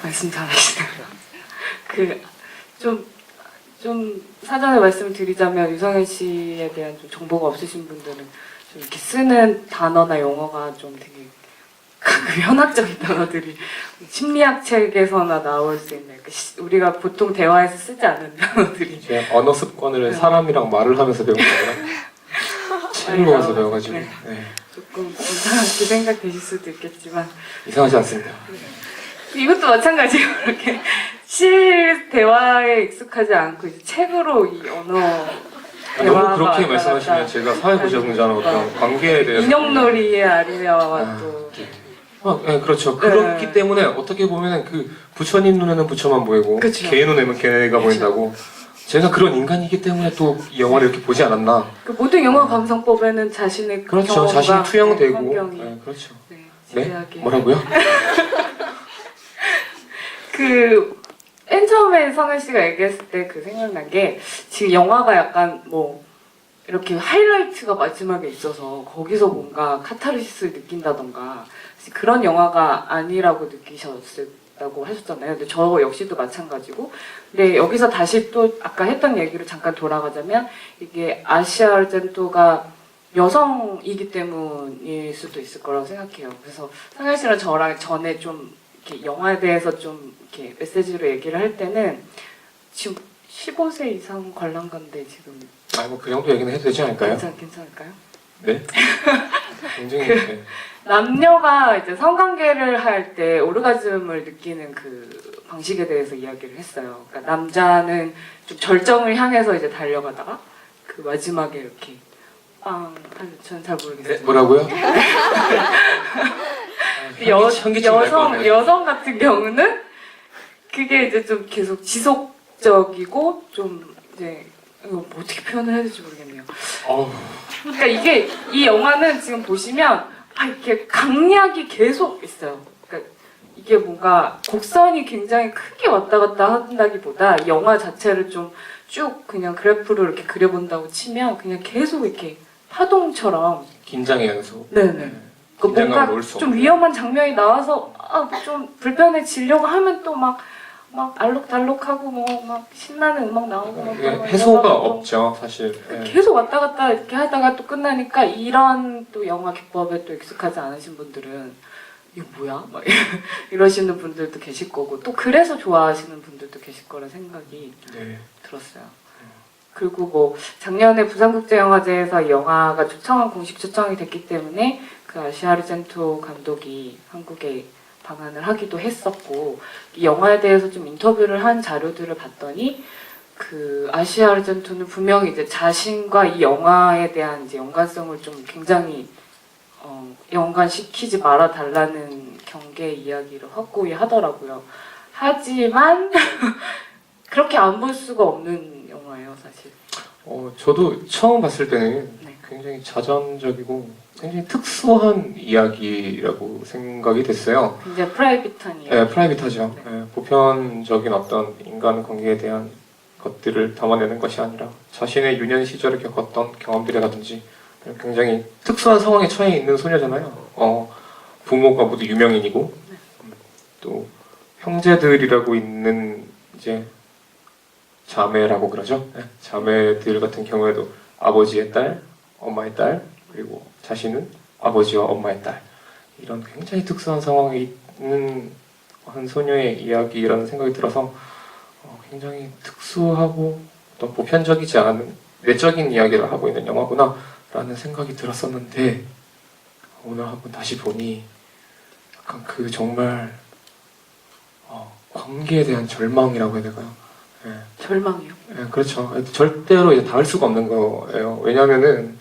말씀 잘하시네요. 좀 사전에 말씀을 드리자면 유성현 씨에 대한 좀 정보가 없으신 분들은 좀 이렇게 쓰는 단어나 용어가 좀 되게 그 현학적인 단어들이 심리학 책에서나 나올 수 있는 우리가 보통 대화에서 쓰지 않는 단어들이 제 언어 습관을 네. 사람이랑 말을 하면서 배운 거예요. 책을 보면서 배워가지고 네. 네. 조금 이상하게 생각되실 수도 있겠지만 이상하지 않습니다. 이것도 마찬가지예요. 이렇게 실 대화에 익숙하지 않고 이제 책으로 이 언어 너무 그렇게 말씀하시면 제가 사회부적응자나 어떤 관계에 대해서 인형놀이의 아리아와 또 네, 그렇죠. 그렇기 때문에 어떻게 보면 그 부처님 눈에는 부처만 보이고 그쵸. 개 눈에는 개가 보인다고. 제가 그런 인간이기 때문에 또 이 영화를 이렇게 보지 않았나. 그 모든 영어 감상법에는 자신의 그렇죠. 경험과 자신이 투영되고. 환경이 네, 그렇죠. 네, 네? 지배하게. 뭐라고요? 맨 처음에 성현 씨가 얘기했을 때 그 생각난 게 지금 영화가 약간 뭐 이렇게 하이라이트가 마지막에 있어서 거기서 뭔가 카타르시스를 느낀다던가 그런 영화가 아니라고 느끼셨다고 하셨잖아요. 근데 저 역시도 마찬가지고. 근데 여기서 다시 또 아까 했던 얘기로 잠깐 돌아가자면 이게 아시아 아르젠토가 여성이기 때문일 수도 있을 거라고 생각해요. 그래서 성현 씨랑 저랑 전에 좀 이렇게 영화에 대해서 좀 이렇게 메시지로 얘기를 할 때는 지금 15세 이상 관람가인데 지금 뭐 그 정도 얘기는 해도 되지 않을까요? 괜찮을까요? 네. 굉장히 네. 남녀가 이제 성관계를 할 때 오르가즘을 느끼는 그 방식에 대해서 이야기를 했어요. 그러니까 남자는 좀 절정을 향해서 이제 달려가다가 그 마지막에 이렇게 빵 하는 저는 잘 모르겠어요. 네, 뭐라고요? 여성 같은 경우는 그게 이제 좀 계속 지속적이고 좀 이제 이거 어떻게 표현을 해야 될지 모르겠네요. 그러니까 이게 이 영화는 지금 보시면 이렇게 강약이 계속 있어요. 그러니까 이게 뭔가 곡선이 굉장히 크게 왔다 갔다 한다기보다 이 영화 자체를 좀 쭉 그냥 그래프로 이렇게 그려본다고 치면 그냥 계속 이렇게 파동처럼 긴장의 연속. 네네. 뭔가 좀 위험한 장면이 나와서 좀 불편해지려고 하면 또 막 알록달록하고 뭐 막 신나는 음악 나오고 막 해소가 없죠 사실. 계속 왔다 갔다 이렇게 하다가 또 끝나니까 이런 또 영화 기법에 또 익숙하지 않으신 분들은 이거 뭐야? 막 이러시는 분들도 계실 거고 또 그래서 좋아하시는 분들도 계실 거라 생각이 들었어요. 그리고 뭐 작년에 부산국제영화제에서 이 영화가 공식 초청이 됐기 때문에 그 아시아 아르젠토 감독이 한국에 방한을 하기도 했었고 이 영화에 대해서 좀 인터뷰를 한 자료들을 봤더니 그 아시아 아르젠토는 분명히 이제 자신과 이 영화에 대한 이제 연관성을 좀 굉장히 연관시키지 말아 달라는 경계 이야기를 확고히 하더라고요. 하지만 그렇게 안 볼 수가 없는 영화예요, 사실. 저도 처음 봤을 때는 네. 굉장히 자전적이고 굉장히 특수한 이야기라고 생각이 됐어요. 굉장히 프라이빗한 이야기. 네, 프라이빗하죠. 네. 네, 보편적인 어떤 인간 관계에 대한 것들을 담아내는 것이 아니라 자신의 유년 시절에 겪었던 경험들이라든지 굉장히 특수한 상황에 처해 있는 소녀잖아요. 부모가 모두 유명인이고 또 형제들이라고 있는 이제 자매라고 그러죠. 네, 자매들 같은 경우에도 아버지의 딸, 엄마의 딸, 그리고 자신은 아버지와 엄마의 딸. 이런 굉장히 특수한 상황에 있는 한 소녀의 이야기라는 생각이 들어서 굉장히 특수하고 또 보편적이지 않은 내적인 이야기를 하고 있는 영화구나 라는 생각이 들었었는데 오늘 한번 다시 보니 약간 그 정말 관계에 대한 절망이라고 해야 될까요? 네. 절망이요? 네, 그렇죠. 절대로 이제 닿을 수가 없는 거예요. 왜냐면은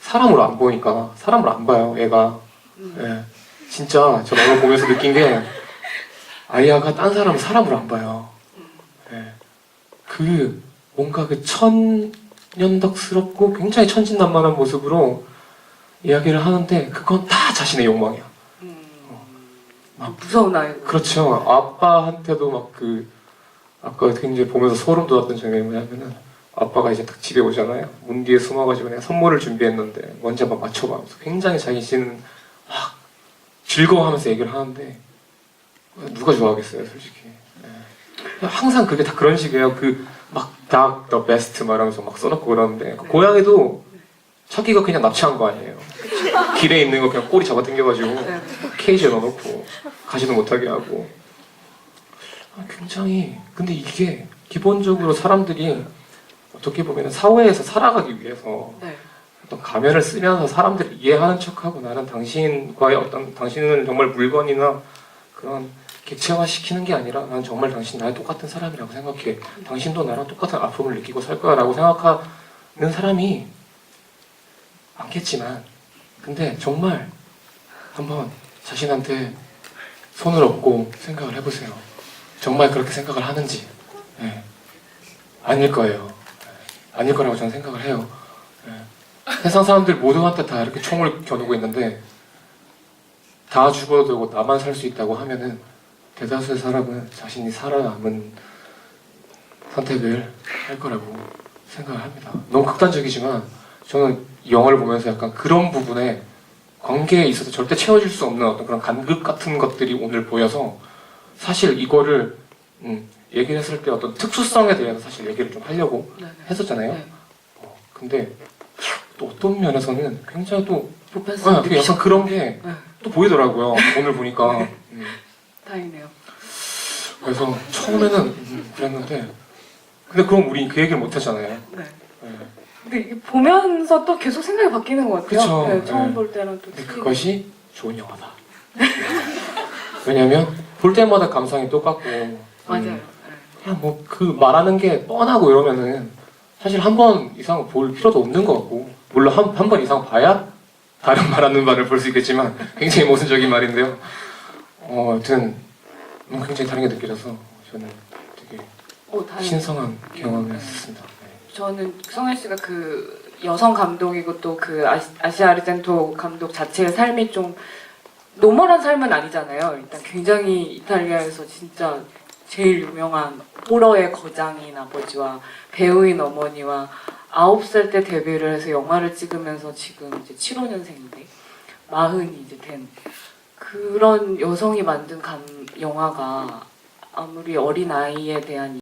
사람으로 안 보니까 사람을 안 봐요, 얘가. 네. 진짜 저 오늘 보면서 느낀 게 아이아가 딴 사람을 안 봐요. 네. 그 뭔가 그 천연덕스럽고 굉장히 천진난만한 모습으로 이야기를 하는데 그건 다 자신의 욕망이야. 무서운 아이. 그렇죠. 아빠한테도 막 아까 굉장히 보면서 소름 돋았던 장면이 뭐냐면은 아빠가 이제 딱 집에 오잖아요. 문 뒤에 숨어가지고 내가 선물을 준비했는데 먼저 한번 맞춰봐 하면서 굉장히 자신은 막 즐거워하면서 얘기를 하는데 누가 좋아하겠어요, 솔직히. 예. 항상 그게 다 그런 식이에요. 막 the best 말하면서 막 써놓고 그러는데 그 고양이도 자기가 그냥 납치한 거 아니에요. 길에 있는 거 그냥 꼬리 잡아 당겨가지고 네. 케이지에 넣어놓고 가지도 못하게 하고. 굉장히 근데 이게 기본적으로 사람들이 어떻게 보면 사회에서 살아가기 위해서 네. 어떤 가면을 쓰면서 사람들을 이해하는 척하고 나는 당신과의 당신은 정말 물건이나 그런 객체화 시키는 게 아니라 난 정말 당신 나의 똑같은 사람이라고 생각해. 당신도 나랑 똑같은 아픔을 느끼고 살 거야라고 생각하는 사람이 많겠지만 근데 정말 한번 자신한테 손을 얹고 생각을 해보세요. 정말 그렇게 생각을 하는지. 예. 아닐 거예요. 예. 아닐 거라고 저는 생각을 해요. 예. 세상 사람들 모두한테 다 이렇게 총을 겨누고 있는데 다 죽어도 나만 살 수 있다고 하면은 대다수의 사람은 자신이 살아남은 선택을 할 거라고 생각을 합니다. 너무 극단적이지만 저는 이 영화를 보면서 약간 그런 부분에 관계에 있어서 절대 채워질 수 없는 어떤 그런 간극 같은 것들이 오늘 보여서 사실 이거를 얘기를 했을 때 어떤 특수성에 대해서 사실 얘기를 좀 하려고 네. 했었잖아요. 네. 근데 또 어떤 면에서는 굉장히 또 보편성 그게 약간 그런 게 또 네. 보이더라고요. 오늘 보니까. 다행이네요. 그래서 처음에는 그랬는데 근데 그럼 우리 그 얘기를 못 했잖아요. 네. 네. 근데 이게 보면서 또 계속 생각이 바뀌는 것 같아요. 그쵸. 네, 처음 네. 볼 때는 또 근데 틀리고. 그것이 좋은 영화다. 왜냐면 볼 때마다 감상이 똑같고 맞아요. 네. 그냥 뭐 그 말하는 게 뻔하고 이러면은 사실 한 번 이상 볼 필요도 없는 것 같고 물론 한 번 이상 봐야 다른 말하는 말을 볼 수 있겠지만 굉장히 모순적인 말인데요. 여튼 굉장히 다른 게 느껴져서 저는 되게 다행이네요. 신성한 경험이었습니다. 네. 저는 성현 씨가 그 여성 감독이고 또 그 아시아 아르젠토 감독 자체의 삶이 좀 노멀한 삶은 아니잖아요. 일단 굉장히 이탈리아에서 진짜 제일 유명한 호러의 거장인 아버지와 배우인 어머니와 9살 때 데뷔를 해서 영화를 찍으면서 지금 이제 75년생인데 40이 이제 된 그런 여성이 만든 영화가 아무리 어린 아이에 대한